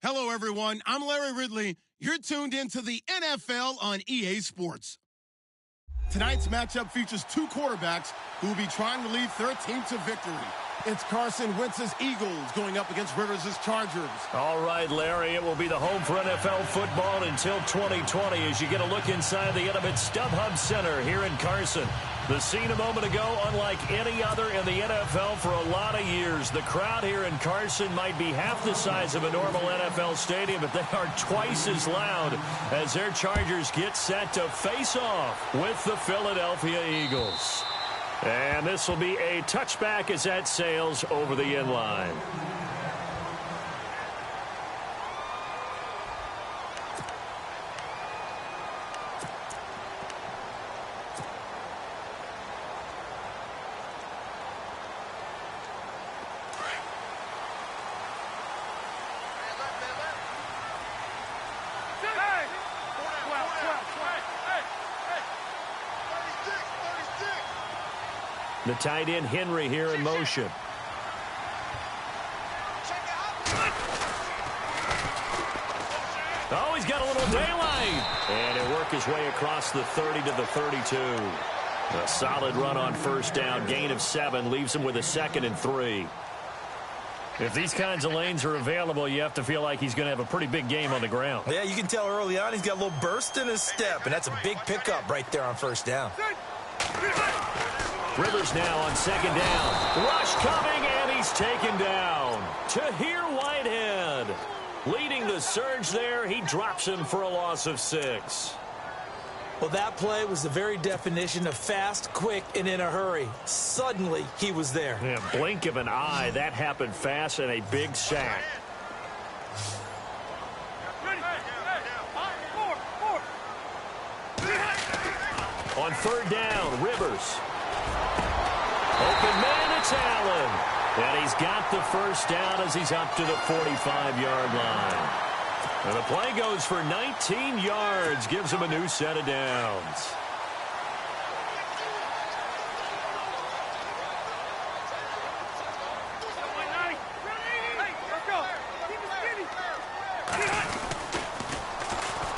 Hello, everyone. I'm Larry Ridley. You're tuned into the NFL on EA Sports. Tonight's matchup features two quarterbacks who will be trying to lead their team to victory. It's Carson Wentz's Eagles going up against Rivers' Chargers. All right, Larry, it will be the home for NFL football until 2020 as you get a look inside the intimate StubHub Center here in Carson. The scene a moment ago, unlike any other in the NFL for a lot of years. The crowd here in Carson might be half the size of a normal NFL stadium, but they are twice as loud as their Chargers get set to face off with the Philadelphia Eagles. And this will be a touchback as that sails over the end line. The tight end, Henry, here in motion. Oh, he's got a little daylight. And he'll work his way across the 30 to the 32. A solid run on first down. Gain of 7 leaves him with a 2nd and 3. If these kinds of lanes are available, you have to feel like he's going to have a pretty big game on the ground. Yeah, you can tell early on he's got a little burst in his step, and that's a big pickup right there on first down. Rivers now on 2nd down. Rush coming, and he's taken down. Tahir Whitehead leading the surge there. He drops him for a loss of 6. Well, that play was the very definition of fast, quick, and in a hurry. Suddenly, he was there. Yeah, blink of an eye. That happened fast and a big sack. On 3rd down, Rivers. Open man, it's Allen. And he's got the first down as he's up to the 45-yard line. And the play goes for 19 yards, gives him a new set of downs.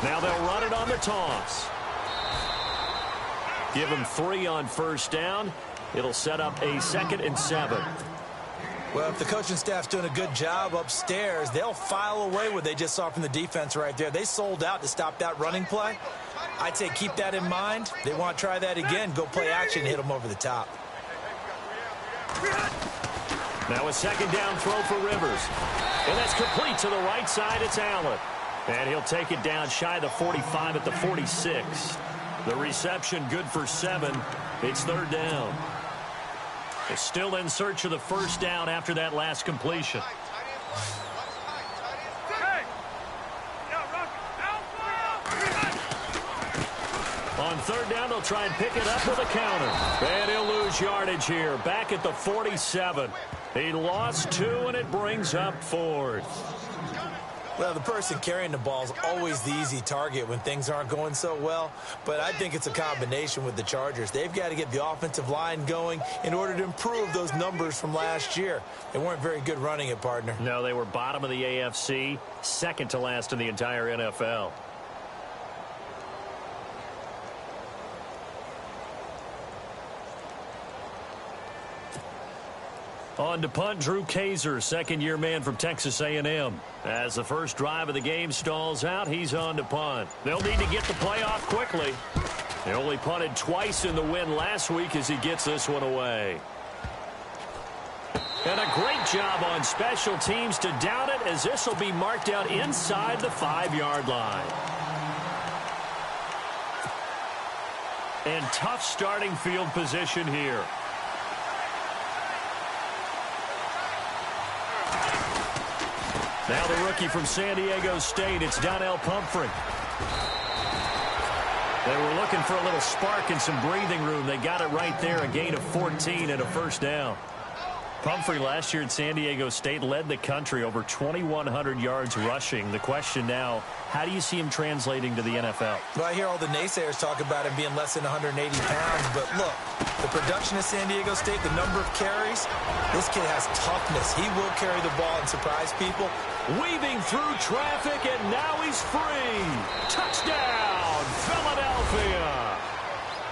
Now they'll run it on the toss. Give him 3 on first down. It'll set up a 2nd and 7. Well, if the coaching staff's doing a good job upstairs, they'll file away what they just saw from the defense right there. They sold out to stop that running play. I'd say keep that in mind. They want to try that again. Go play action, hit them over the top. Now a 2nd down throw for Rivers. And that's complete to the right side. It's Allen. And he'll take it down shy of the 45 at the 46. The reception good for 7. It's 3rd down. They're still in search of the first down after that last completion. On 3rd down, they'll try and pick it up with a counter. And he'll lose yardage here. Back at the 47. He lost 2, and it brings up 4th. Well, the person carrying the ball is always the easy target when things aren't going so well. But I think it's a combination with the Chargers. They've got to get the offensive line going in order to improve those numbers from last year. They weren't very good running it, partner. No, they were bottom of the AFC, 2nd to last in the entire NFL. On to punt, Drew Kaiser, 2nd-year man from Texas A&M. As the first drive of the game stalls out, he's on to punt. They'll need to get the play off quickly. They only punted twice in the win last week as he gets this one away. And a great job on special teams to down it, as this will be marked out inside the 5-yard line. And tough starting field position here. Now the rookie from San Diego State, it's Donnell Pumphrey. They were looking for a little spark and some breathing room. They got it right there, a gain of 14 and a first down. Pumphrey last year at San Diego State led the country over 2,100 yards rushing. The question now, how do you see him translating to the NFL? Well, I hear all the naysayers talk about him being less than 180 pounds, but look, the production at San Diego State, the number of carries, this kid has toughness. He will carry the ball and surprise people. Weaving through traffic, and now he's free. Touchdown, Philadelphia.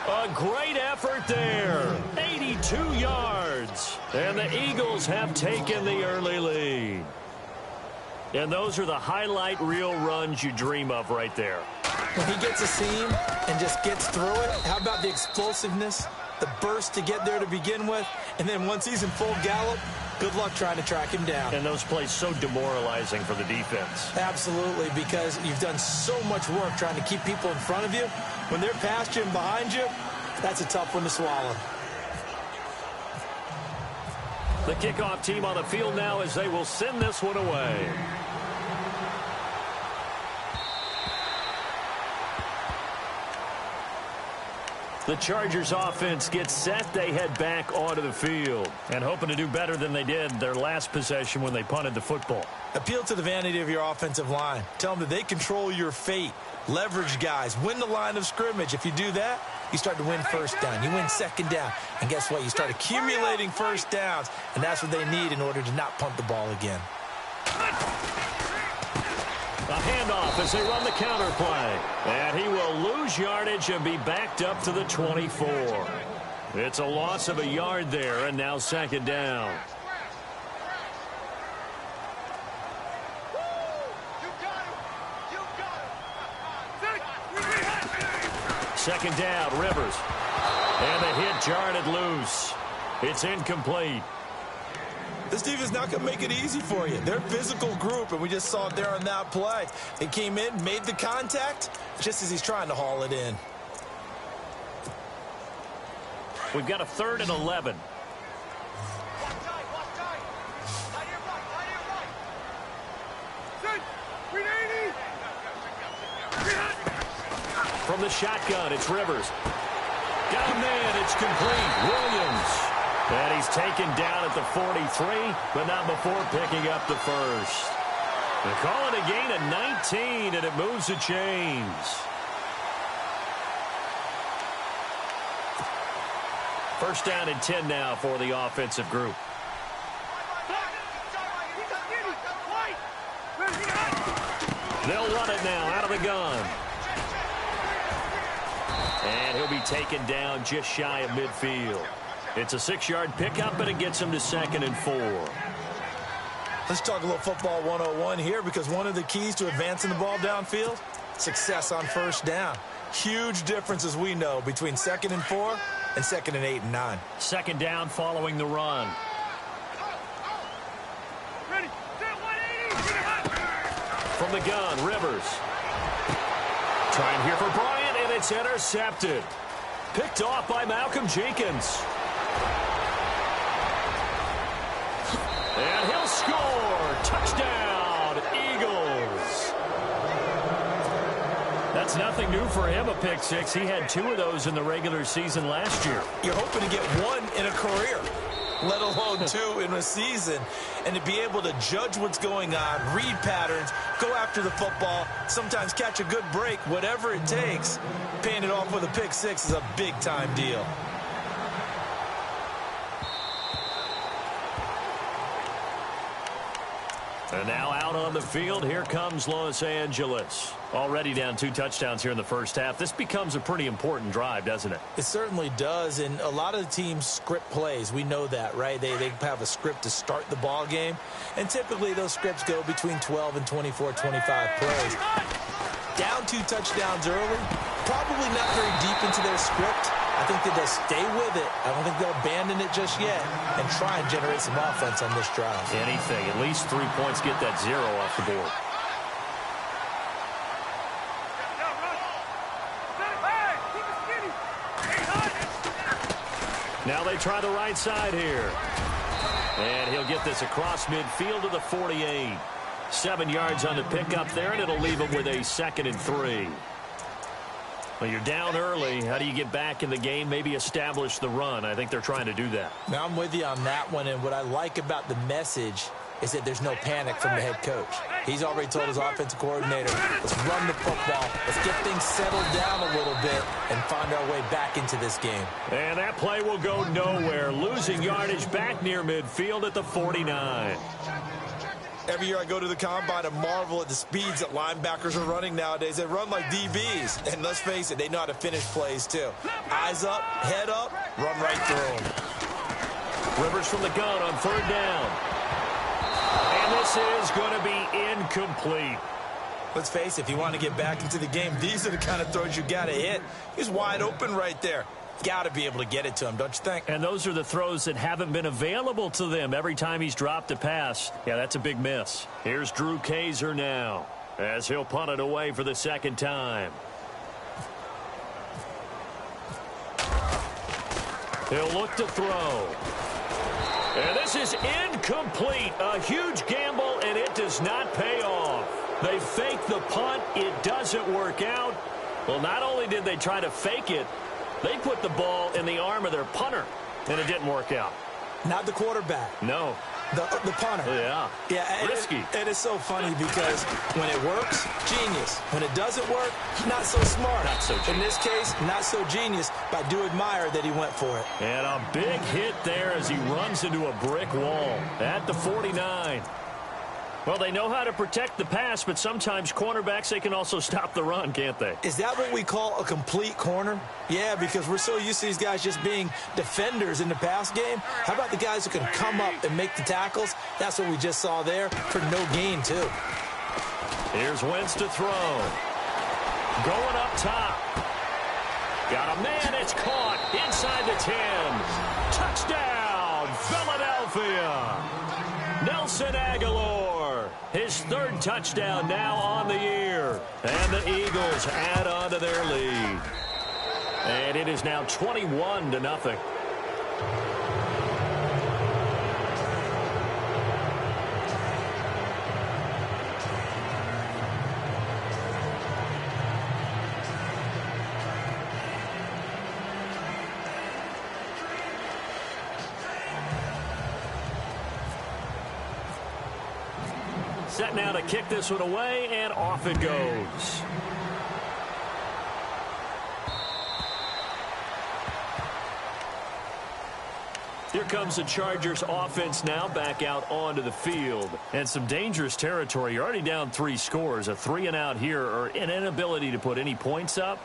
A great effort there. 82 yards. And the Eagles have taken the early lead. And those are the highlight reel runs you dream of right there. When he gets a seam and just gets through it, how about the explosiveness, the burst to get there to begin with, and then once he's in full gallop, good luck trying to track him down. And those plays so demoralizing for the defense. Absolutely, because you've done so much work trying to keep people in front of you. When they're past you and behind you, that's a tough one to swallow. The kickoff team on the field now as they will send this one away. The Chargers offense gets set. They head back onto the field and hoping to do better than they did their last possession when they punted the football. Appeal to the vanity of your offensive line. Tell them that they control your fate. Leverage guys. Win the line of scrimmage. If you do that, you start to win first down. You win second down. And guess what? You start accumulating first downs. And that's what they need in order to not punt the ball again. A handoff as they run the counter play. And he will lose yardage and be backed up to the 24. It's a loss of a yard there, and now second down. Second down, Rivers. And the hit jarred it loose. It's incomplete. This defense not going to make it easy for you. They're a physical group, and we just saw it there on that play. They came in, made the contact, just as he's trying to haul it in. We've got a 3rd and 11. From the shotgun, it's Rivers. Down man, it's complete. Williams. And he's taken down at the 43, but not before picking up the first. They call it a gain of 19, and it moves the chains. First down and 10 now for the offensive group. They'll run it now out of the gun. And he'll be taken down just shy of midfield. It's a 6-yard pickup, and it gets him to 2nd and 4. Let's talk a little football 101 here, because one of the keys to advancing the ball downfield, success on first down. Huge difference, as we know, between 2nd and 4 and 2nd and 8 and 9. Second down following the run. From the gun, Rivers. Trying here for Bryant, and it's intercepted. Picked off by Malcolm Jenkins. And he'll score. Touchdown, Eagles. That's nothing new for him, a pick six. He had 2 of those in the regular season last year. You're hoping to get 1 in a career, let alone 2 in a season. And to be able to judge what's going on, read patterns, go after the football, sometimes catch a good break, whatever it takes, paying it off with a pick six is a big-time deal. And now out on the field, here comes Los Angeles. Already down 2 touchdowns here in the first half. This becomes a pretty important drive, doesn't it? It certainly does, and a lot of the teams script plays. We know that, right? They have a script to start the ball game, and typically those scripts go between 12 and 24, 25 plays. Down 2 touchdowns early, probably not very deep into their script. I think that they'll stay with it. I don't think they'll abandon it just yet and try and generate some offense on this drive. Anything. At least 3 points, get that 0 off the board. Now they try the right side here. And he'll get this across midfield to the 48. 7 yards on the pickup there, and it'll leave him with a 2nd and 3. Well, you're down early. How do you get back in the game, maybe establish the run? I think they're trying to do that. Now, I'm with you on that one, and what I like about the message is that there's no panic from the head coach. He's already told his offensive coordinator, let's run the football, let's get things settled down a little bit and find our way back into this game. And that play will go nowhere, losing yardage back near midfield at the 49. Every year I go to the combine and marvel at the speeds that linebackers are running nowadays. They run like DBs, and let's face it, they know how to finish plays too. Eyes up, head up, run right through them. Rivers from the gun on 3rd down. And this is going to be incomplete. Let's face it, if you want to get back into the game, these are the kind of throws you got to hit. He's wide open right there. Got to be able to get it to him, don't you think? And those are the throws that haven't been available to them every time he's dropped a pass. Yeah, that's a big miss. Here's Drew Kaiser now as he'll punt it away for the 2nd time. He'll look to throw. And this is incomplete. A huge gamble, and it does not pay off. They fake the punt. It doesn't work out. Well, not only did they try to fake it, they put the ball in the arm of their punter, and it didn't work out. Not the quarterback. No. The punter. Yeah. Risky. And it's so funny because when it works, genius. When it doesn't work, not so smart. Not so genius. In this case, not so genius, but I do admire that he went for it. And a big hit there as he runs into a brick wall at the 49. Well, they know how to protect the pass, but sometimes cornerbacks, they can also stop the run, can't they? Is that what we call a complete corner? Yeah, because we're so used to these guys just being defenders in the pass game. How about the guys who can come up and make the tackles? That's what we just saw there for no gain, too. Here's Wentz to throw. Going up top. Got a man, it's caught inside the 10. Touchdown, Philadelphia. Nelson Aguilar, his 3rd touchdown now on the year. And the Eagles add on to their lead. And it is now 21-0. Set now to kick this one away, and off it goes. Here comes the Chargers offense now back out onto the field. And some dangerous territory. You're already down 3 scores. A 3-and-out here, or an inability to put any points up.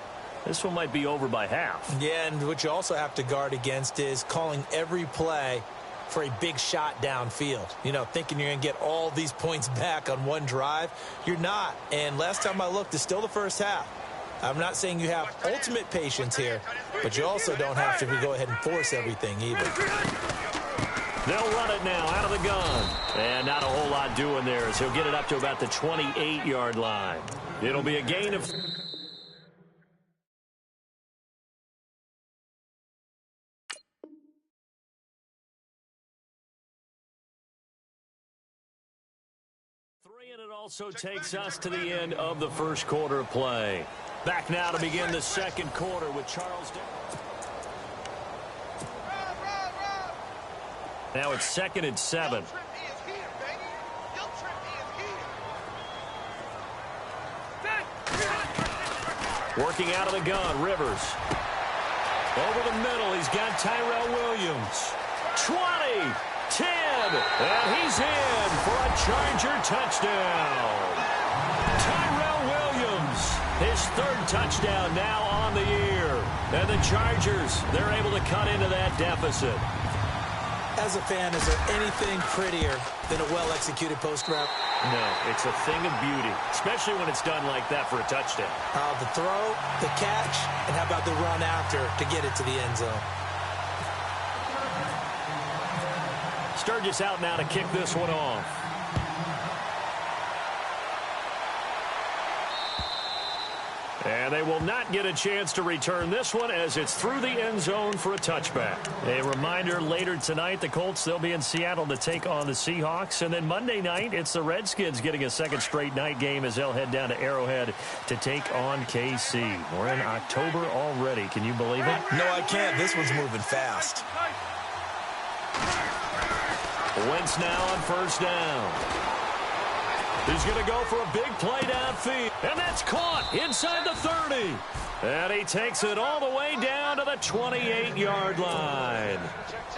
This one might be over by half. Yeah, and what you also have to guard against is calling every play for a big shot downfield. You know, thinking you're going to get all these points back on one drive. You're not. And last time I looked, it's still the first half. I'm not saying you have ultimate patience here, but you also don't have to go ahead and force everything either. They'll run it now out of the gun. And not a whole lot doing there as he'll get it up to about the 28-yard line. It'll be a gain of... And it also takes us to the end of the first quarter of play. Back now to begin the second quarter with Charles. Now it's 2nd and 7. Working out of the gun, Rivers. Over the middle, he's got Tyrell Williams. 20. 10, and he's in for a Charger touchdown. Tyrell Williams, his 3rd touchdown now on the year. And the Chargers, they're able to cut into that deficit. As a fan, is there anything prettier than a well-executed post route? No, it's a thing of beauty, especially when it's done like that for a touchdown. The throw, the catch, and how about the run after to get it to the end zone? Sturgis out now to kick this one off. And they will not get a chance to return this one as it's through the end zone for a touchback. A reminder, later tonight, the Colts, they'll be in Seattle to take on the Seahawks. And then Monday night, it's the Redskins getting a second straight night game as they'll head down to Arrowhead to take on KC. We're in October already. Can you believe it? No, I can't. This one's moving fast. Wentz now on first down. He's going to go for a big play downfield. And that's caught inside the 30. And he takes it all the way down to the 28-yard line.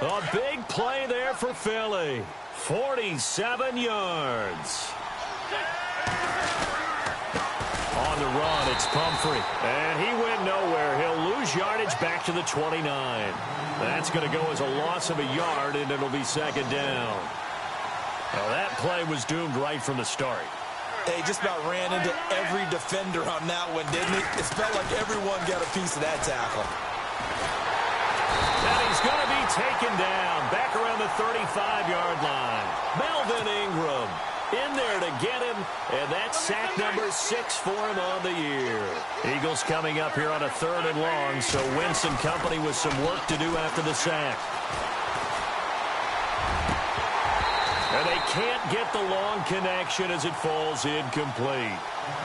A big play there for Philly. 47 yards. On the run, it's Pumphrey. And he went nowhere. He'll lose yardage back to the 29. That's going to go as a loss of a yard, and it'll be second down. Well, that play was doomed right from the start. He just about ran into every defender on that one, didn't he? It felt like everyone got a piece of that tackle. And he's going to be taken down back around the 35-yard line. Melvin Ingram in there to get him, and that's sack number 6 for him on the year. Eagles coming up here on a 3rd and long, so Wentz and company with some work to do after the sack. And they can't get the long connection as it falls incomplete.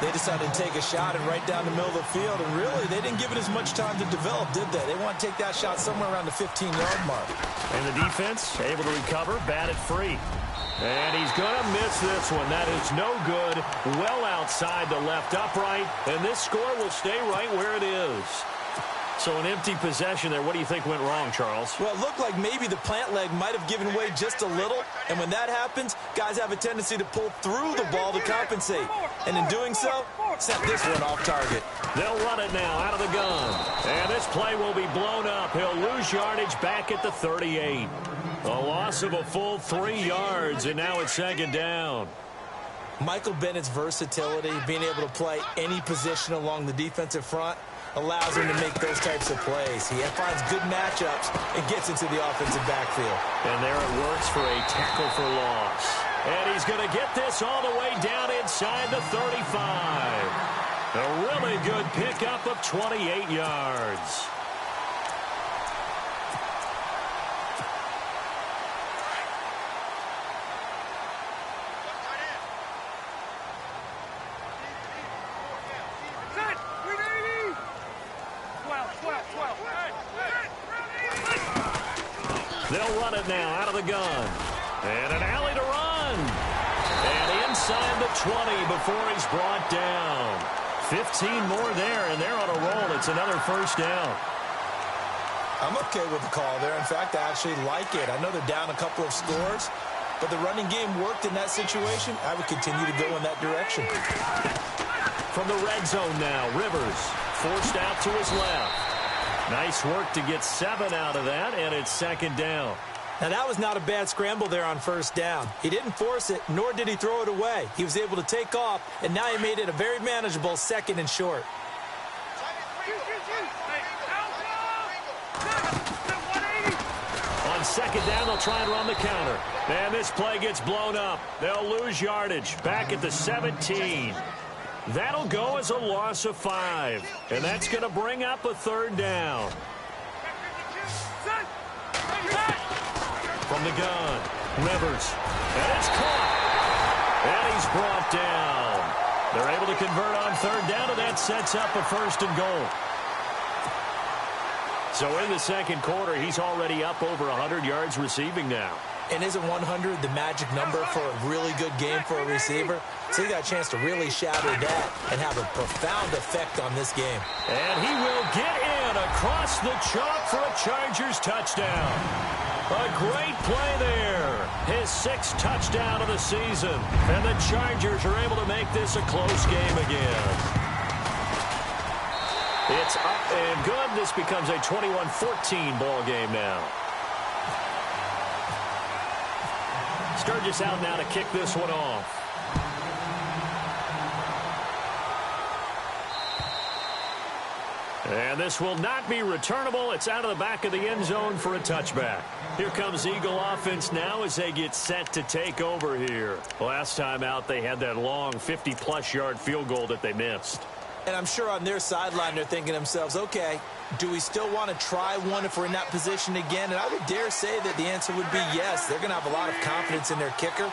They decided to take a shot and right down the middle of the field, and really, they didn't give it as much time to develop, did they? They want to take that shot somewhere around the 15-yard mark. And the defense able to recover, batted free. And he's going to miss this one. That is no good. Well outside the left upright, and this score will stay right where it is. So an empty possession there. What do you think went wrong, Charles? Well, it looked like maybe the plant leg might have given way just a little. And when that happens, guys have a tendency to pull through the ball to compensate. And in doing so, set this one off target. They'll run it now out of the gun. And this play will be blown up. He'll lose yardage back at the 38. A loss of a full 3 yards, and now it's second down. Michael Bennett's versatility, being able to play any position along the defensive front, allows him to make those types of plays. He finds good matchups and gets into the offensive backfield. And there it works for a tackle for loss. And he's going to get this all the way down inside the 35. A really good pickup of 28 yards. They'll run it now out of the gun. And an alley to run. And inside the 20 before he's brought down. 15 more there, and they're on a roll. It's another first down. I'm okay with the call there. In fact, I actually like it. I know they're down a couple of scores, but the running game worked in that situation. I would continue to go in that direction. From the red zone now, Rivers forced out to his left. Nice work to get 7 out of that, and it's second down. Now, that was not a bad scramble there on first down. He didn't force it, nor did he throw it away. He was able to take off, and now he made it a very manageable 2nd and short. On second down, they'll try and run the counter. And this play gets blown up. They'll lose yardage back at the 17. That'll go as a loss of 5. And that's going to bring up a 3rd down. From the gun, Rivers. And it's caught. And he's brought down. They're able to convert on 3rd down, and that sets up a 1st and goal. So in the second quarter, he's already up over 100 yards receiving now. And isn't 100 the magic number for a really good game for a receiver? So he got a chance to really shatter that and have a profound effect on this game. And he will get in across the chalk for a Chargers touchdown. A great play there. His 6th touchdown of the season. And the Chargers are able to make this a close game again. It's up and good. This becomes a 21-14 ball game now. Sturgis out now to kick this one off. And this will not be returnable. It's out of the back of the end zone for a touchback. Here comes Eagle offense now as they get set to take over here. Last time out, they had that long 50-plus yard field goal that they missed. And I'm sure on their sideline they're thinking to themselves, okay, do we still want to try one if we're in that position again? And I would dare say that the answer would be yes. They're going to have a lot of confidence in their kicker.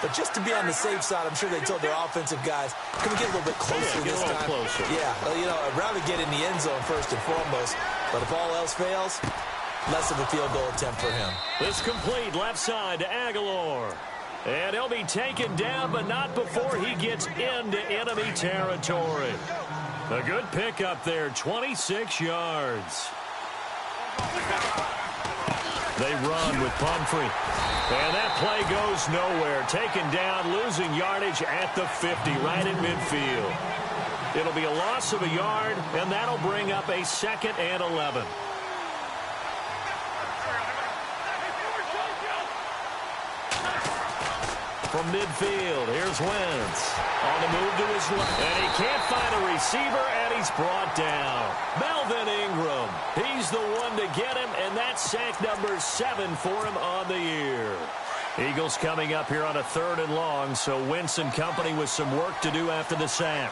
But just to be on the safe side, I'm sure they told their offensive guys, can we get a little bit closer this time? Closer. Yeah, well, you know, I'd rather get in the end zone first and foremost. But if all else fails, less of a field goal attempt for him. It's complete left side to Aguilar. And he'll be taken down, but not before he gets into enemy territory. A good pickup there, 26 yards. They run with Pumphrey. And that play goes nowhere. Taken down, losing yardage at the 50, right in midfield. It'll be a loss of a yard, and that'll bring up a 2nd and 11. From midfield, here's Wentz. On the move to his left. And he can't find a receiver, and he's brought down. Melvin Ingram. He's the one to get him, and that's sack number 7 for him on the year. Eagles coming up here on a 3rd and long, so Wentz and company with some work to do after the sack.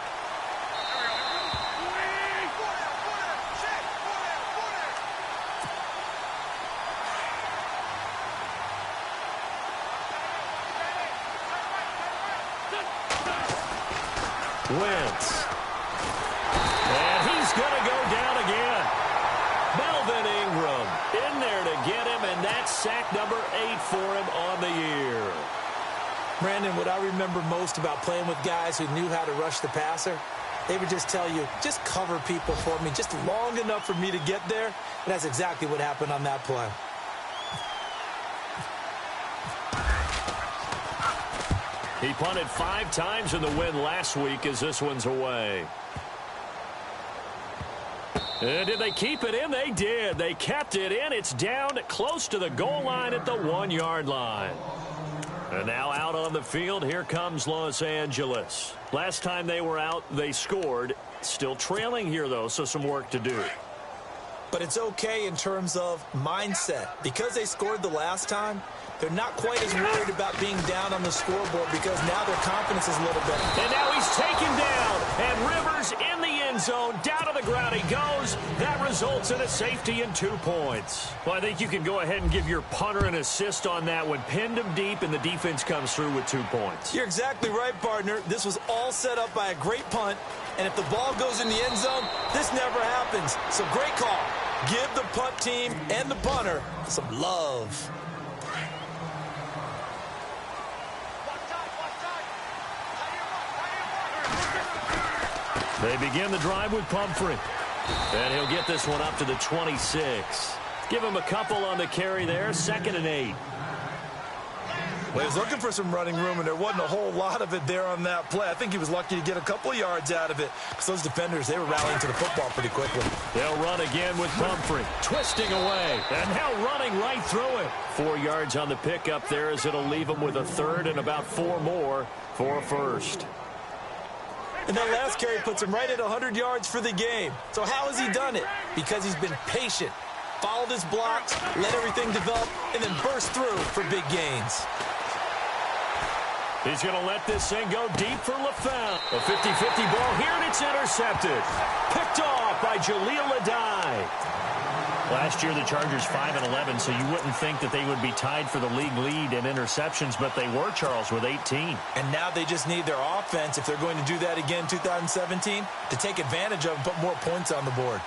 Wentz. And he's going to go down again. Melvin Ingram in there to get him, and that's sack number 8 for him on the year. Brandon, what I remember most about playing with guys who knew how to rush the passer, they would just tell you, just cover people for me, just long enough for me to get there. And that's exactly what happened on that play. He punted 5 times in the win last week as this one's away. And did they keep it in? They did. They kept it in. It's down close to the goal line at the 1-yard line. And now out on the field, here comes Los Angeles. Last time they were out, they scored. Still trailing here, though, so some work to do. But it's okay in terms of mindset. Because they scored the last time, they're not quite as worried about being down on the scoreboard because now their confidence is a little better. And now he's taken down. And Rivers in the end zone. Down to the ground he goes. That results in a safety and 2 points. Well, I think you can go ahead and give your punter an assist on that one. Pinned him deep, and the defense comes through with 2 points. You're exactly right, partner. This was all set up by a great punt. And if the ball goes in the end zone, this never happens. So great call. Give the punt team and the punter some love. They begin the drive with Pumphrey. And he'll get this one up to the 26. Give him a couple on the carry there. 2nd and 8. Well, he was looking for some running room, and there wasn't a whole lot of it there on that play. I think he was lucky to get a couple of yards out of it because those defenders, they were rallying to the football pretty quickly. They'll run again with Pumphrey. Twisting away. And now running right through it. 4 yards on the pickup there as it'll leave him with a 3rd and about 4 more for a 1st. And that last carry puts him right at 100 yards for the game. So how has he done it? Because he's been patient, followed his blocks, let everything develop, and then burst through for big gains. He's going to let this thing go deep for LaFell. A 50-50 ball here, and it's intercepted. Picked off by Jaleel Adai. Last year, the Chargers 5-11, so you wouldn't think that they would be tied for the league lead in interceptions, but they were, Charles, with 18. And now they just need their offense, if they're going to do that again in 2017, to take advantage of and put more points on the board.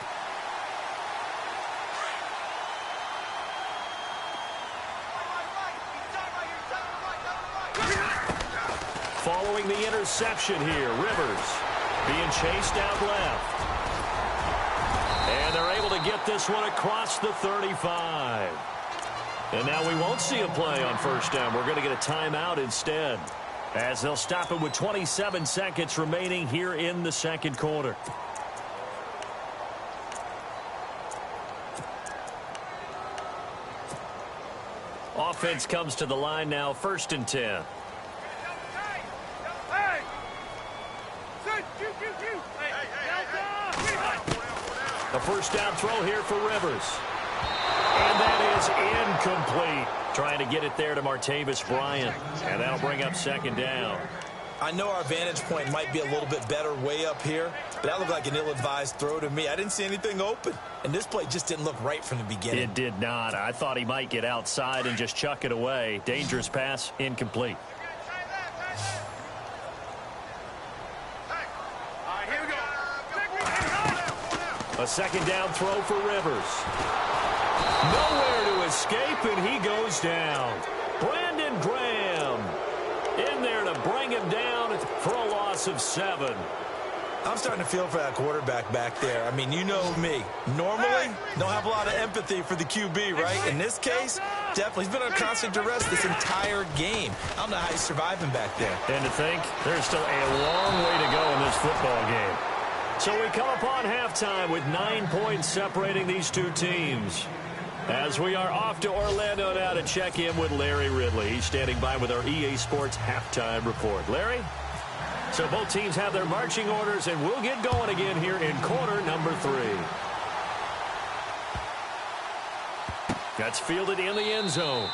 Following the interception here, Rivers being chased out left. And they're able to get this one across the 35. And now we won't see a play on 1st down. We're going to get a timeout instead, as they'll stop it with 27 seconds remaining here in the 2nd quarter. Offense comes to the line now, 1st and 10. A 1st down throw here for Rivers. And that is incomplete. Trying to get it there to Martavis Bryant. And that'll bring up 2nd down. I know our vantage point might be a little bit better way up here, but that looked like an ill-advised throw to me. I didn't see anything open, and this play just didn't look right from the beginning. It did not. I thought he might get outside and just chuck it away. Dangerous pass, incomplete. A second down throw for Rivers. Nowhere to escape, and he goes down. Brandon Graham in there to bring him down for a loss of 7. I'm starting to feel for that quarterback back there. I mean, you know me. Normally, don't have a lot of empathy for the QB, right? In this case, definitely. He's been on constant duress this entire game. I don't know how he's surviving back there. And to think, there's still a long way to go in this football game. So we come upon halftime with 9 points separating these two teams. As we are off to Orlando now to check in with Larry Ridley. He's standing by with our EA Sports halftime report. Larry? So both teams have their marching orders, and we'll get going again here in quarter number 3. That's fielded in the end zone.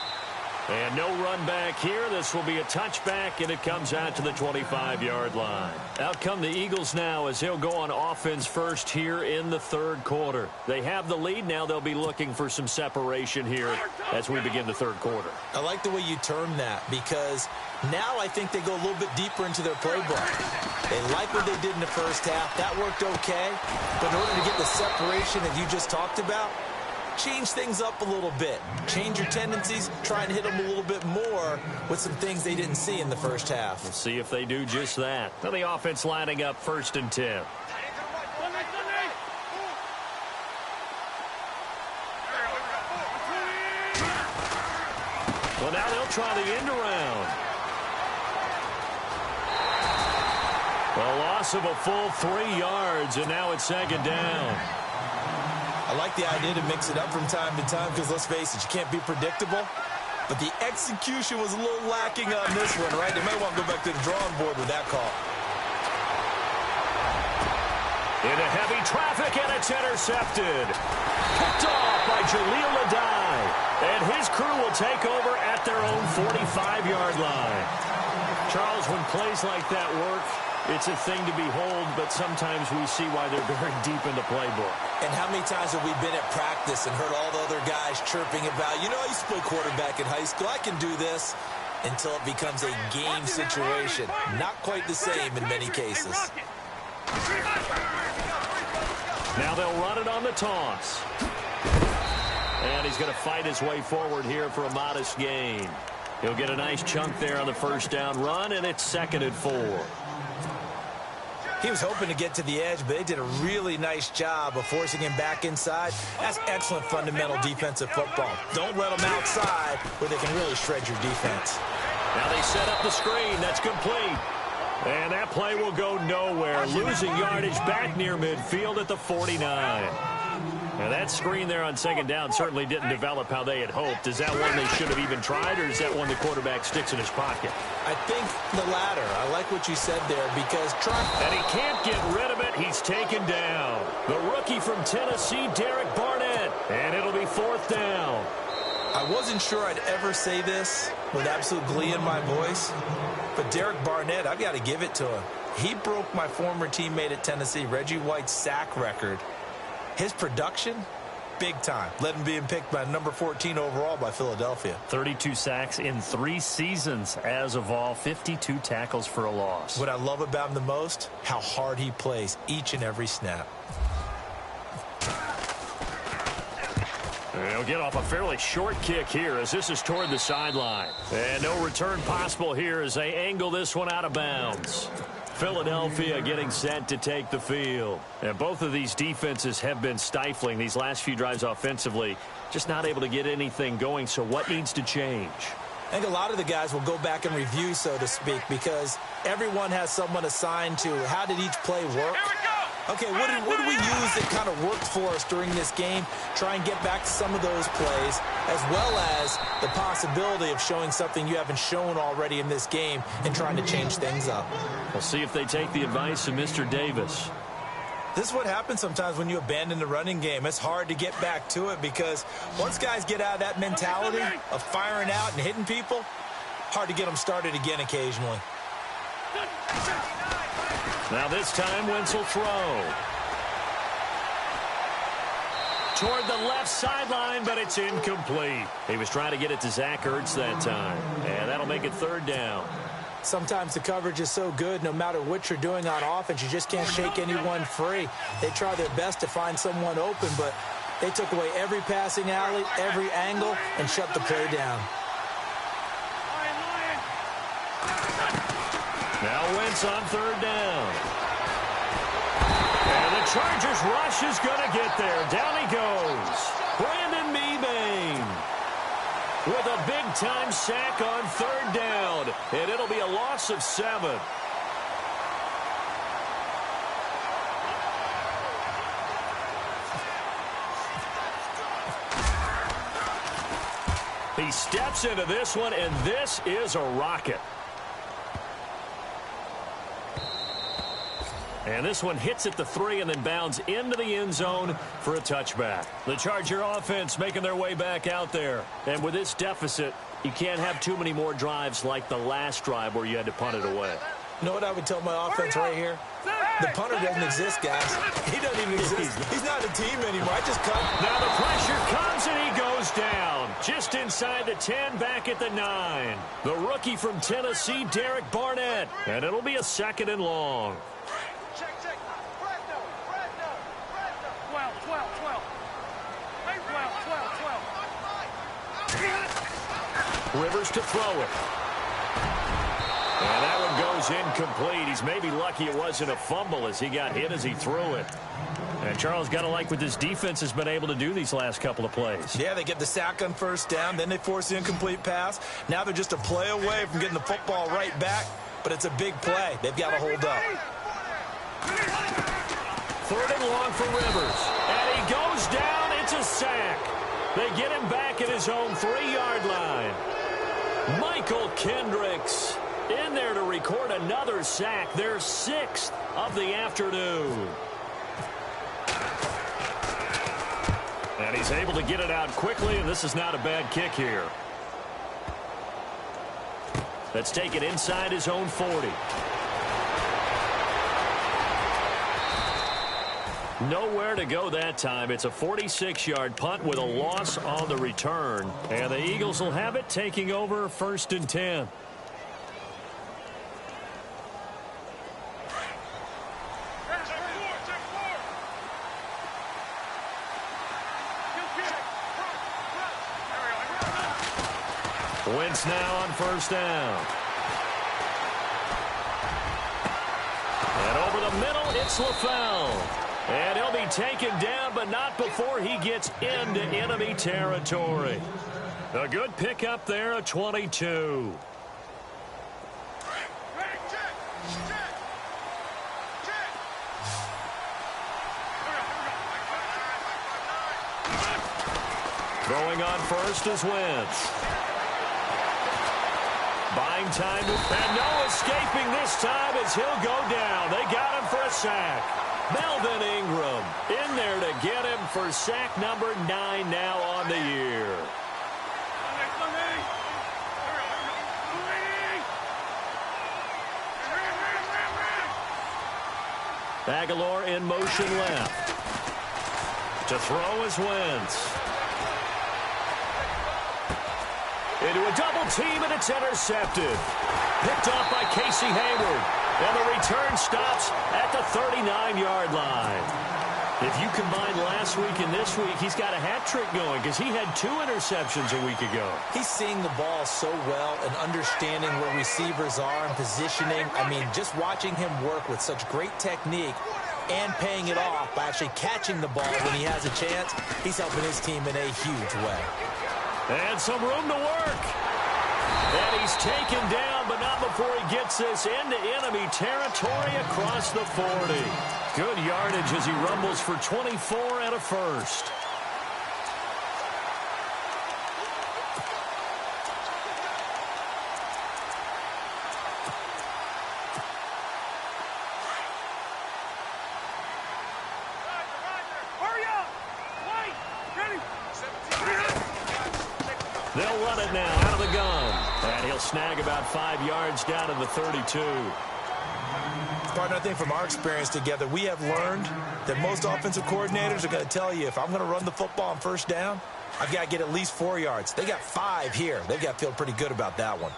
And no run back here. This will be a touchback, and it comes out to the 25-yard line. Out come the Eagles now as they'll go on offense first here in the third quarter. They have the lead. Now they'll be looking for some separation here as we begin the third quarter. I like the way you term that because now I think they go a little bit deeper into their playbook. They like what they did in the first half. That worked okay. But in order to get the separation that you just talked about, change things up a little bit. Change your tendencies. Try and hit them a little bit more with some things they didn't see in the first half. We'll see if they do just that. Now the offense lining up 1st and 10. Well, now they'll try the end around. A loss of a full 3 yards, and now it's 2nd down. I like the idea to mix it up from time to time because, let's face it, you can't be predictable. But the execution was a little lacking on this one, right? They might want to go back to the drawing board with that call. Into heavy traffic, and it's intercepted. Picked off by Jaleel Adai. And his crew will take over at their own 45-yard line. Charles, when plays like that work, it's a thing to behold, but sometimes we see why they're very deep in the playbook. And how many times have we been at practice and heard all the other guys chirping about, you know, I used to play quarterback in high school, I can do this, until it becomes a game situation. Not quite the same in many cases. Now they'll run it on the toss. And he's going to fight his way forward here for a modest gain. He'll get a nice chunk there on the first down run, and it's 2nd and 4. He was hoping to get to the edge, but they did a really nice job of forcing him back inside. That's excellent fundamental defensive football. Don't let them outside where they can really shred your defense. Now they set up the screen. That's complete. And that play will go nowhere. Losing yardage back near midfield at the 49. Now that screen there on 2nd down certainly didn't develop how they had hoped. Is that one they should have even tried, or is that one the quarterback sticks in his pocket? I think the latter. I like what you said there because and he can't get rid of it. He's taken down. The rookie from Tennessee, Derek Barnett. And it'll be 4th down. I wasn't sure I'd ever say this with absolute glee in my voice, but Derek Barnett, I've got to give it to him. He broke my former teammate at Tennessee, Reggie White's sack record. His production, big time. Led him being picked by number 14 overall by Philadelphia. 32 sacks in 3 seasons as of all. 52 tackles for a loss. What I love about him the most, how hard he plays each and every snap. They'll get off a fairly short kick here as this is toward the sideline. And no return possible here as they angle this one out of bounds. Philadelphia getting set to take the field. And both of these defenses have been stifling these last few drives offensively. Just not able to get anything going, so what needs to change? I think a lot of the guys will go back and review, so to speak, because everyone has someone assigned to how did each play work. Okay, what did we use that kind of worked for us during this game? Try and get back to some of those plays, as well as the possibility of showing something you haven't shown already in this game and trying to change things up. We'll see if they take the advice of Mr. Davis. This is what happens sometimes when you abandon the running game. It's hard to get back to it because once guys get out of that mentality of firing out and hitting people, hard to get them started again occasionally. Now this time, Wentz will throw. Toward the left sideline, but it's incomplete. He was trying to get it to Zach Ertz that time. And that'll make it 3rd down. Sometimes the coverage is so good, no matter what you're doing on offense, you just can't shake anyone free. They try their best to find someone open, but they took away every passing alley, every angle, and shut the play down. Now Wentz on 3rd down. And the Chargers rush is going to get there. Down he goes. Brandon Mebane with a big-time sack on 3rd down. And it'll be a loss of 7. He steps into this one, and this is a rocket. And this one hits at the 3 and then bounds into the end zone for a touchback. The Charger offense making their way back out there. And with this deficit, you can't have too many more drives like the last drive where you had to punt it away. You know what I would tell my offense right here? The punter doesn't exist, guys. He doesn't even exist. He's not a team anymore. I just cut. Now the pressure comes and he goes down. Just inside the 10, back at the 9. The rookie from Tennessee, Derek Barnett. And it'll be a 2nd and long. Rivers to throw it. And that one goes incomplete. He's maybe lucky it wasn't a fumble as he got hit as he threw it. And Charles got to like what this defense has been able to do these last couple of plays. Yeah, they get the sack on 1st down, then they force the incomplete pass. Now they're just a play away from getting the football right back, but it's a big play. They've got to hold up. 3rd and long for Rivers. And he goes down. It's a sack. They get him back at his own 3-yard line. Michael Kendricks in there to record another sack, their 6th of the afternoon. And he's able to get it out quickly, and this is not a bad kick here. Let's take it inside his own 40. Nowhere to go that time. It's a 46-yard punt with a loss on the return. And the Eagles will have it, taking over 1st and 10. Wentz now on 1st down. And over the middle, it's LaFell. And he'll be taken down, but not before he gets into enemy territory. A good pickup there, a 22. Throwing on 1st is Wentz. Buying time, and no escaping this time as he'll go down. They got him for a sack. Melvin Ingram in there to get him for sack number 9 now on the year. Aguilar in motion left. To throw is Wentz. Into a double team, and it's intercepted. Picked off by Casey Hayward. And the return stops at the 39-yard line. If you combine last week and this week, he's got a hat trick going because he had 2 interceptions a week ago. He's seeing the ball so well and understanding where receivers are and positioning. I mean, just watching him work with such great technique and paying it off by actually catching the ball when he has a chance, he's helping his team in a huge way. And some room to work. And he's taken down, but not before he gets this into enemy territory across the 40. Good yardage as he rumbles for 24 and a first. They'll run it now out of the gun. And he'll snag about 5 yards down to the 32. Partner, I think from our experience together, we have learned that most offensive coordinators are going to tell you, if I'm going to run the football on first down, I've got to get at least 4 yards. They got 5 here. They've got to feel pretty good about that one.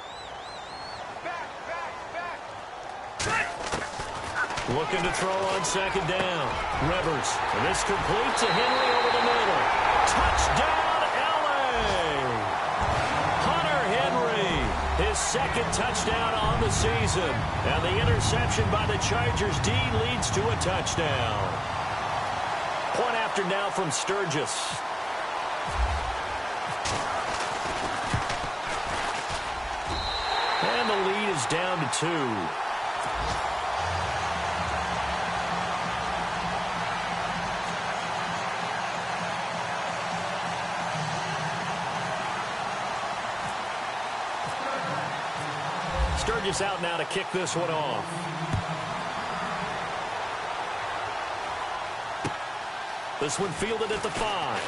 Looking to throw on second down. Rivers. And this complete to Henry over the middle. Touchdown, L.A. Hunter Henry, his second touchdown on the season. And the interception by the Chargers D leads to a touchdown. Point after now from Sturgis. And the lead is down to 2. Sturgis out now to kick this one off. This one fielded at the 5.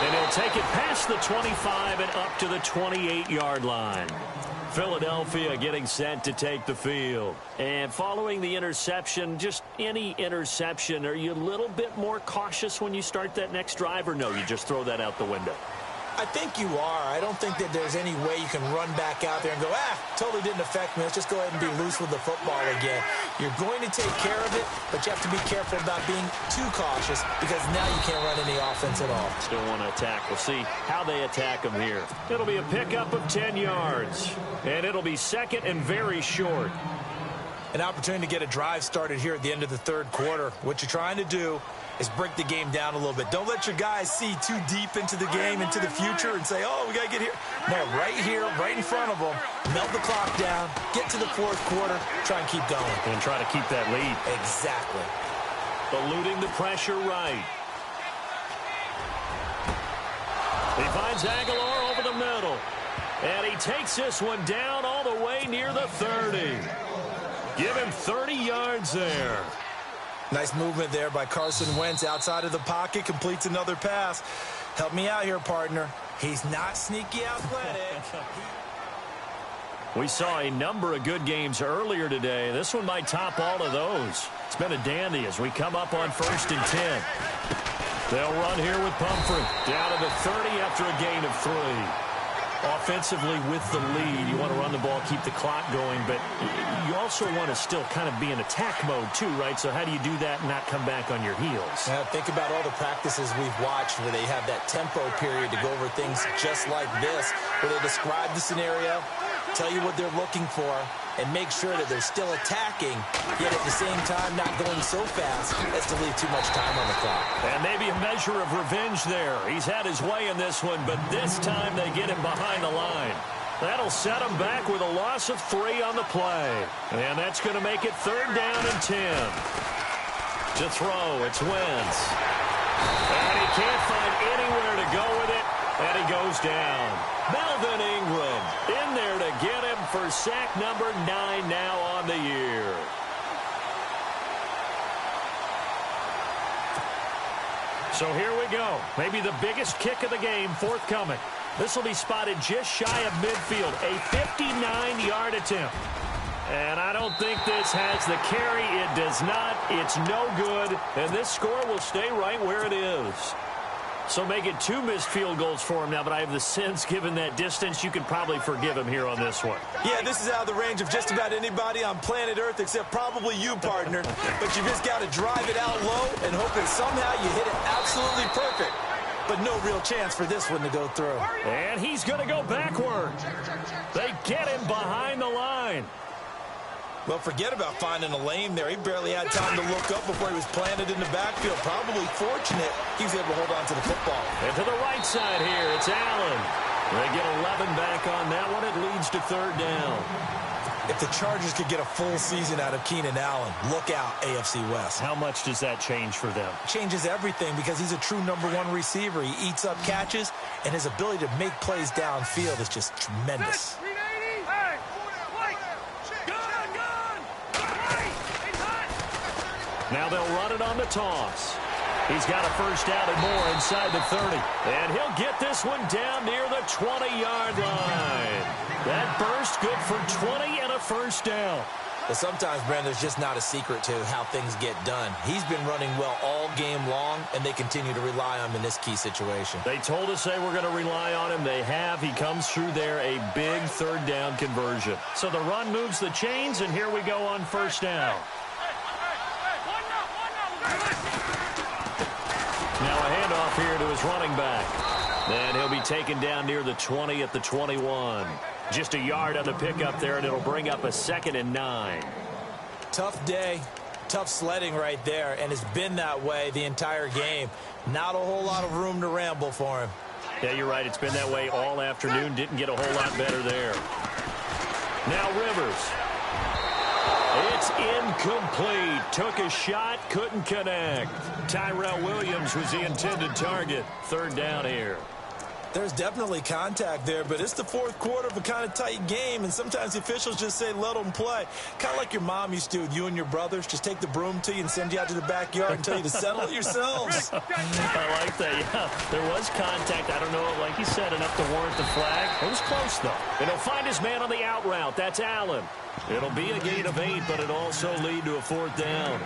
And he'll take it past the 25 and up to the 28-yard line. Philadelphia getting set to take the field. And following the interception, just any interception, are you a little bit more cautious when you start that next drive, or no, you just throw that out the window? I think you are. I don't think that there's any way you can run back out there and go, totally didn't affect me. Let's just go ahead and be loose with the football again. You're going to take care of it, but you have to be careful about being too cautious because now you can't run any offense at all. Still want to attack. We'll see how they attack them here. It'll be a pickup of 10 yards, and it'll be second and very short. An opportunity to get a drive started here at the end of the third quarter. What you're trying to do is break the game down a little bit. Don't let your guys see too deep into the game, into the future, and say, oh, we got to get here. No, right here, right in front of them, melt the clock down, get to the fourth quarter, try and keep going. And try to keep that lead. Exactly. Eluding the pressure right. He finds Aguilar over the middle. And he takes this one down all the way near the 30. Give him 30 yards there. Nice movement there by Carson Wentz outside of the pocket, completes another pass. Help me out here, partner. He's not sneaky athletic. We saw a number of good games earlier today. This one might top all of those. It's been a dandy as we come up on 1st and 10. They'll run here with Pumphrey. Down to the 30 after a gain of 3. Offensively with the lead, you want to run the ball, keep the clock going, but you also want to still kind of be in attack mode too, right? So how do you do that and not come back on your heels? Yeah, think about all the practices we've watched where they have that tempo period to go over things just like this, where they describe the scenario, tell you what they're looking for, and make sure that they're still attacking, yet at the same time not going so fast as to leave too much time on the clock. And maybe a measure of revenge there. He's had his way in this one, but this time they get him behind the line. That'll set him back with a loss of 3 on the play. And that's going to make it 3rd down and 10. To throw, it's Wentz. And he can't find anywhere to go with it, and he goes down. Melvin Ingram in there to get him for sack number 9 now on the year. So here we go. Maybe the biggest kick of the game forthcoming. This will be spotted just shy of midfield. A 59-yard attempt. And I don't think this has the carry. It does not. It's no good. And this score will stay right where it is. So make it 2 missed field goals for him now, but I have the sense, given that distance, you could probably forgive him here on this one. Yeah, this is out of the range of just about anybody on planet Earth except probably you, partner. But you just got to drive it out low and hope that somehow you hit it absolutely perfect. But no real chance for this one to go through. And he's going to go backward. They get him behind the line. Well, forget about finding a lane there. He barely had time to look up before he was planted in the backfield. Probably fortunate he was able to hold on to the football. And to the right side here, it's Allen. They get 11 back on that one. It leads to 3rd down. If the Chargers could get a full season out of Keenan Allen, look out, AFC West. How much does that change for them? Changes everything because he's a true #1 receiver. He eats up catches, and his ability to make plays downfield is just tremendous. Now they'll run it on the toss. He's got a 1st down and more inside the 30. And he'll get this one down near the 20-yard line. That burst good for 20 and a 1st down. Well, sometimes, Brandon, there's just not a secret to how things get done. He's been running well all game long, and they continue to rely on him in this key situation. They told us they were going to rely on him. They have. He comes through there, a big third down conversion. So the run moves the chains, and here we go on first down. Now a handoff here to his running back. And he'll be taken down near the 20 at the 21. Just a yard on the pickup there, and it'll bring up a 2nd and 9. Tough day, tough sledding right there, and it's been that way the entire game. Not a whole lot of room to ramble for him. Yeah, you're right. It's been that way all afternoon. Didn't get a whole lot better there. Now Rivers. It's incomplete. Took a shot, couldn't connect. Tyrell Williams was the intended target. Third down here. There's definitely contact there, but it's the fourth quarter of a kind of tight game, and sometimes the officials just say, let them play. Kind of like your mom used to with you and your brothers. Just take the broom to you and send you out to the backyard and tell you to settle it yourselves. I like that, yeah. There was contact. I don't know, like you said, enough to warrant the flag. It was close, though. And he'll find his man on the out route. That's Allen. It'll be a gain of 8, but it'll also lead to a 4th down.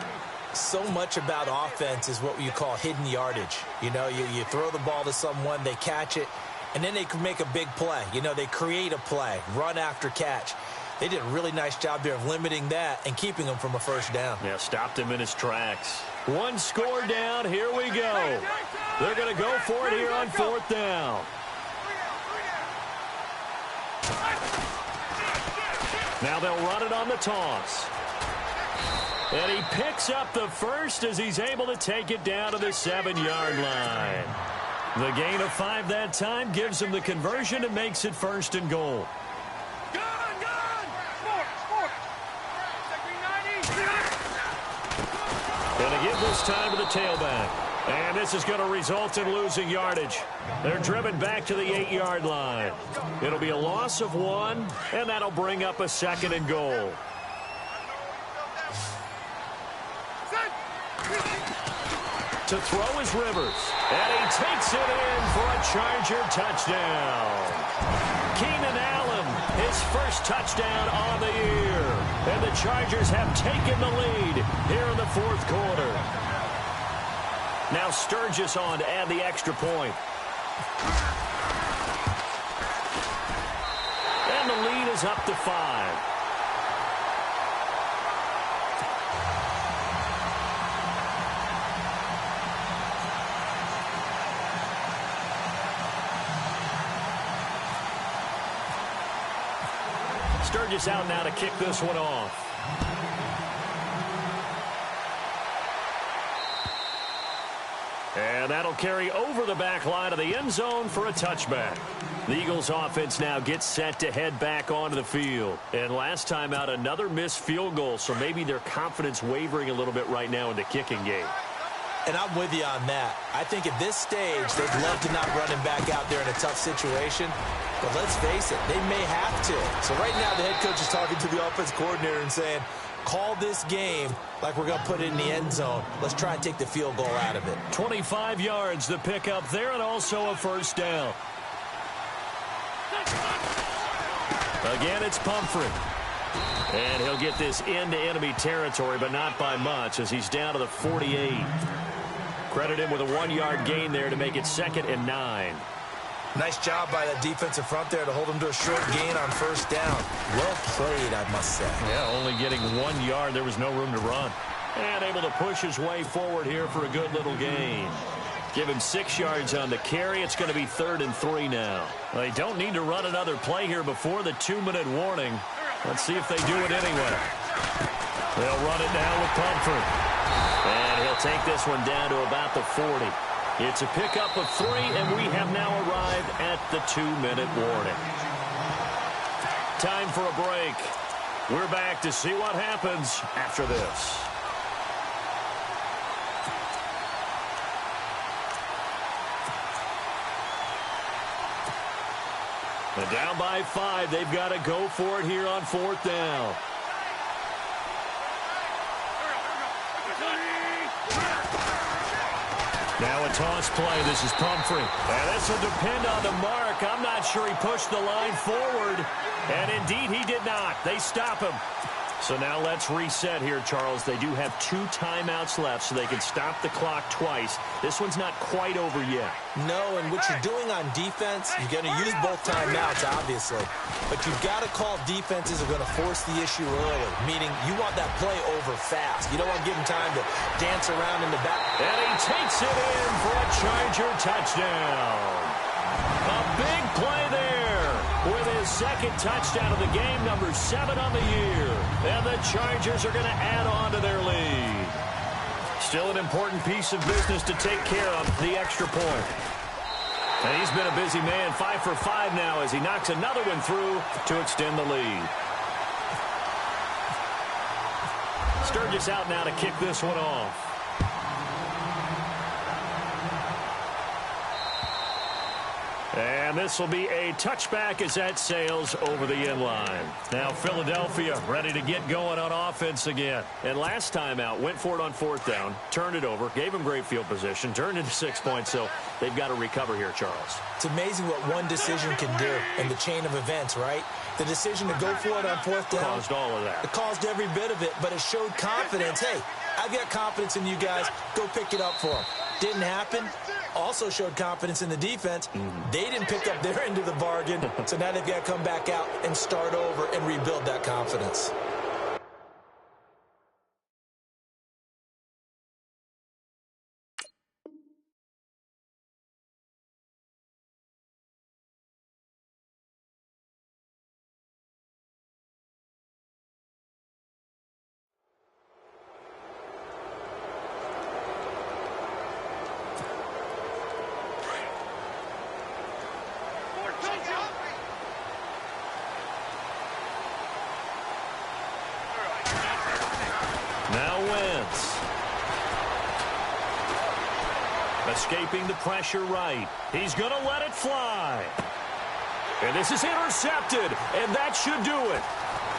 So much about offense is what you call hidden yardage. You know, you throw the ball to someone, they catch it, and then they can make a big play. You know, they create a play, run after catch. They did a really nice job there of limiting that and keeping him from a first down. Yeah, stopped him in his tracks. One score down. Here we go. They're going to go for it here on 4th down. Now they'll run it on the toss. And he picks up the first as he's able to take it down to the 7-yard line. The gain of 5 that time gives him the conversion and makes it 1st and goal. Going to give this time to the tailback. And this is going to result in losing yardage. They're driven back to the 8-yard line. It'll be a loss of 1, and that'll bring up a 2nd and goal. To throw is Rivers. And he takes it in for a Charger touchdown. Keenan Allen, his first touchdown on the year. And the Chargers have taken the lead here in the 4th quarter. Now Sturgis on to add the extra point. And the lead is up to 5. Sturgis out now to kick this one off. And that'll carry over the back line of the end zone for a touchback. The Eagles offense now gets set to head back onto the field. And last time out, another missed field goal, so maybe their confidence wavering a little bit right now in the kicking game. And I'm with you on that. I think at this stage, they'd love to not run him back out there in a tough situation. But let's face it, they may have to. So right now, the head coach is talking to the offense coordinator and saying, call this game like we're going to put it in the end zone. Let's try and take the field goal out of it. 25 yards to pick up there and also a first down. Again, it's Pumphrey. And he'll get this into enemy territory, but not by much as he's down to the 48. Credit him with a 1-yard gain there to make it 2nd and 9. Nice job by the defensive front there to hold him to a short gain on first down. Well played, I must say. Yeah, only getting 1 yard. There was no room to run. And able to push his way forward here for a good little gain. Give him 6 yards on the carry. It's going to be 3rd and 3 now. They don't need to run another play here before the 2-minute warning. Let's see if they do it anyway. They'll run it now with Pumphrey. And he'll take this one down to about the 40. It's a pickup of 3, and we have now arrived at the 2-minute warning. Time for a break. We're back to see what happens after this. And down by 5, they've got to go for it here on 4th down. Now a toss play. This is Pumphrey. And this will depend on the mark. I'm not sure he pushed the line forward. And indeed he did not. They stop him. So now let's reset here, Charles. They do have 2 timeouts left, so they can stop the clock twice. This one's not quite over yet. No, and what you're doing on defense, you're going to use both timeouts, obviously. But you've got to call defenses are going to force the issue early, meaning you want that play over fast. You don't want to give them time to dance around in the back. And he takes it in for a Charger touchdown. A big play there with his second touchdown of the game, number 7 on the year. And the Chargers are going to add on to their lead. Still an important piece of business to take care of, the extra point. And he's been a busy man, 5 for 5 now as he knocks another one through to extend the lead. Sturgis out now to kick this one off. And this will be a touchback as that sails over the end line. Now Philadelphia ready to get going on offense again. And last time out, went for it on 4th down, turned it over, gave him great field position, turned into 6 points, so they've got to recover here, Charles. It's amazing what one decision can do in the chain of events, right? The decision to go for it on 4th down. Caused all of that. It caused every bit of it, but it showed confidence. Hey, I've got confidence in you guys. Go pick it up for them. Didn't happen. Also showed confidence in the defense. They didn't pick up their end of the bargain, so now they've got to come back out and start over and rebuild that confidence. Now Wentz. Escaping the pressure right. He's going to let it fly. And this is intercepted, and that should do it.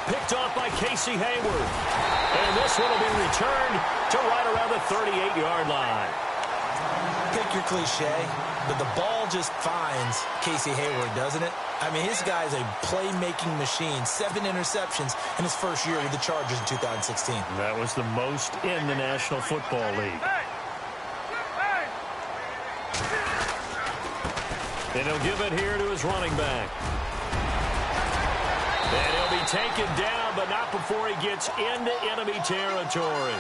Picked off by Casey Hayward. And this one will be returned to right around the 38-yard line. Pick your cliche, but the ball just finds Casey Hayward, doesn't it? I mean, his guy's a playmaking machine. 7 interceptions in his first year with the Chargers in 2016. That was the most in the National Football League. And he'll give it here to his running back. And he'll be taken down, but not before he gets into enemy territory.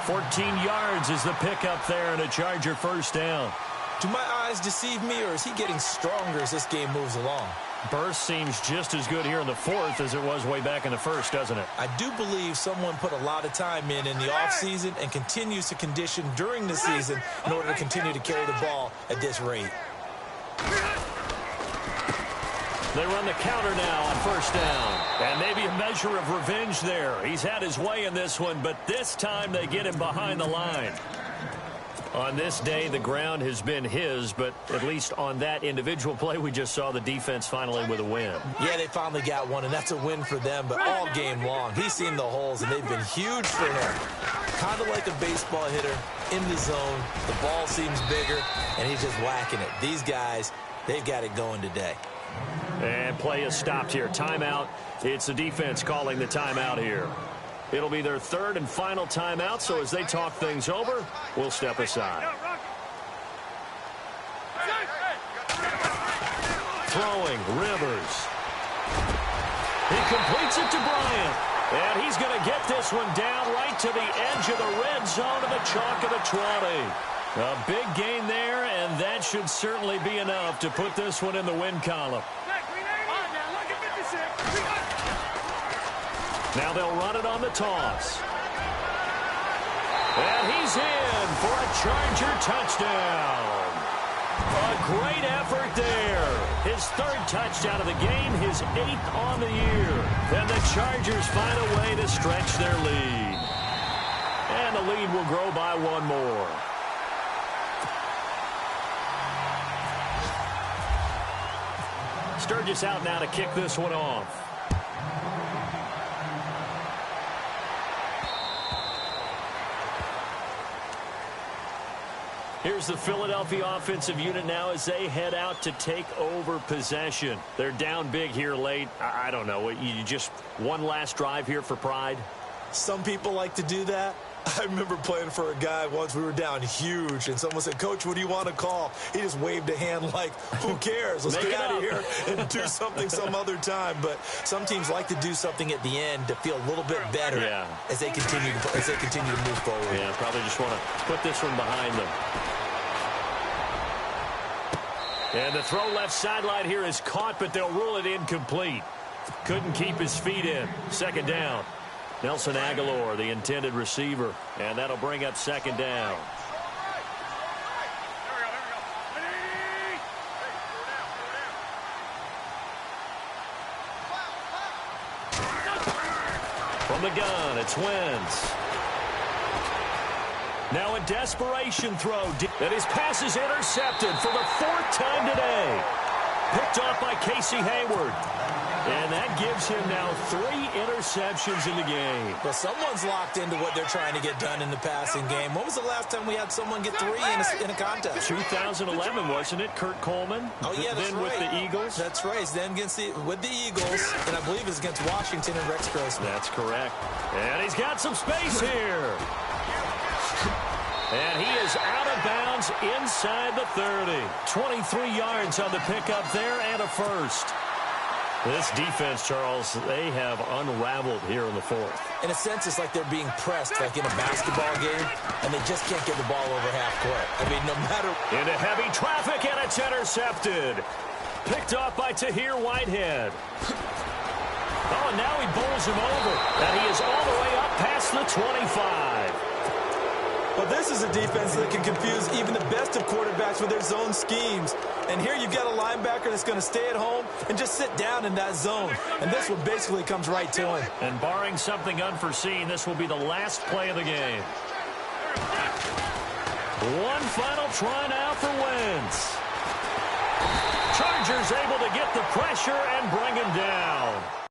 14 yards is the pickup there and a Charger first down. Do my eyes deceive me, or is he getting stronger as this game moves along? Burst seems just as good here in the 4th as it was way back in the 1st, doesn't it? I do believe someone put a lot of time in the offseason and continues to condition during the season in order to continue to carry the ball at this rate. They run the counter now on first down. And maybe a measure of revenge there. He's had his way in this one, but this time they get him behind the line. On this day, the ground has been his, but at least on that individual play, we just saw the defense finally with a win. Yeah, they finally got one, and that's a win for them, but all game long, he's seen the holes, and they've been huge for him. Kind of like a baseball hitter in the zone. The ball seems bigger, and he's just whacking it. These guys, they've got it going today. And play is stopped here. Timeout. It's the defense calling the timeout here. It'll be their 3rd and final timeout, so as they talk things over, we'll step aside. Throwing, Rivers. He completes it to Bryant. And he's going to get this one down right to the edge of the red zone of the chalk of the 20. A big gain there, and that should certainly be enough to put this one in the win column. Now they'll run it on the toss. And he's in for a Charger touchdown. A great effort there. His 3rd touchdown of the game, his 8th on the year. And the Chargers find a way to stretch their lead. And the lead will grow by 1 more. Sturgis out now to kick this one off. Here's the Philadelphia offensive unit now as they head out to take over possession. They're down big here late. I don't know. You just one last drive here for pride? Some people like to do that. I remember playing for a guy once. We were down huge, and someone said, "Coach, what do you want to call?" He just waved a hand like, "Who cares? Let's get out of here and do something some other time." But some teams like to do something at the end to feel a little bit better as they continue to move forward. Yeah, probably just want to put this one behind them. And the throw left sideline here is caught, but they'll rule it incomplete. Couldn't keep his feet in. Second down. Nelson Aguilar, the intended receiver, and that'll bring up second down. From the gun, it's Wentz. Now a desperation throw, and his pass is intercepted for the 4th time today. Picked off by Casey Hayward. And that gives him now 3 interceptions in the game. Well, someone's locked into what they're trying to get done in the passing game. When was the last time we had someone get 3 in a contest? 2011, wasn't it? Kurt Coleman? Oh, yeah, that's then right. with the Eagles? That's right. Then with the Eagles, and I believe it's against Washington and Rex Grossman. That's correct. And he's got some space here. And he is out of bounds inside the 30. 23 yards on the pickup there and a first. This defense, Charles, they have unraveled here in the 4th. In a sense, it's like they're being pressed like in a basketball game, and they just can't get the ball over half court. I mean, no matter... Into heavy traffic, and it's intercepted. Picked off by Tahir Whitehead. Oh, and now he bowls him over. And he is all the way up past the 25. Well, this is a defense that can confuse even the best of quarterbacks with their zone schemes. And here you've got a linebacker that's going to stay at home and just sit down in that zone. And this one basically comes right to him. And barring something unforeseen, this will be the last play of the game. One final try now for Wentz. Chargers able to get the pressure and bring him down.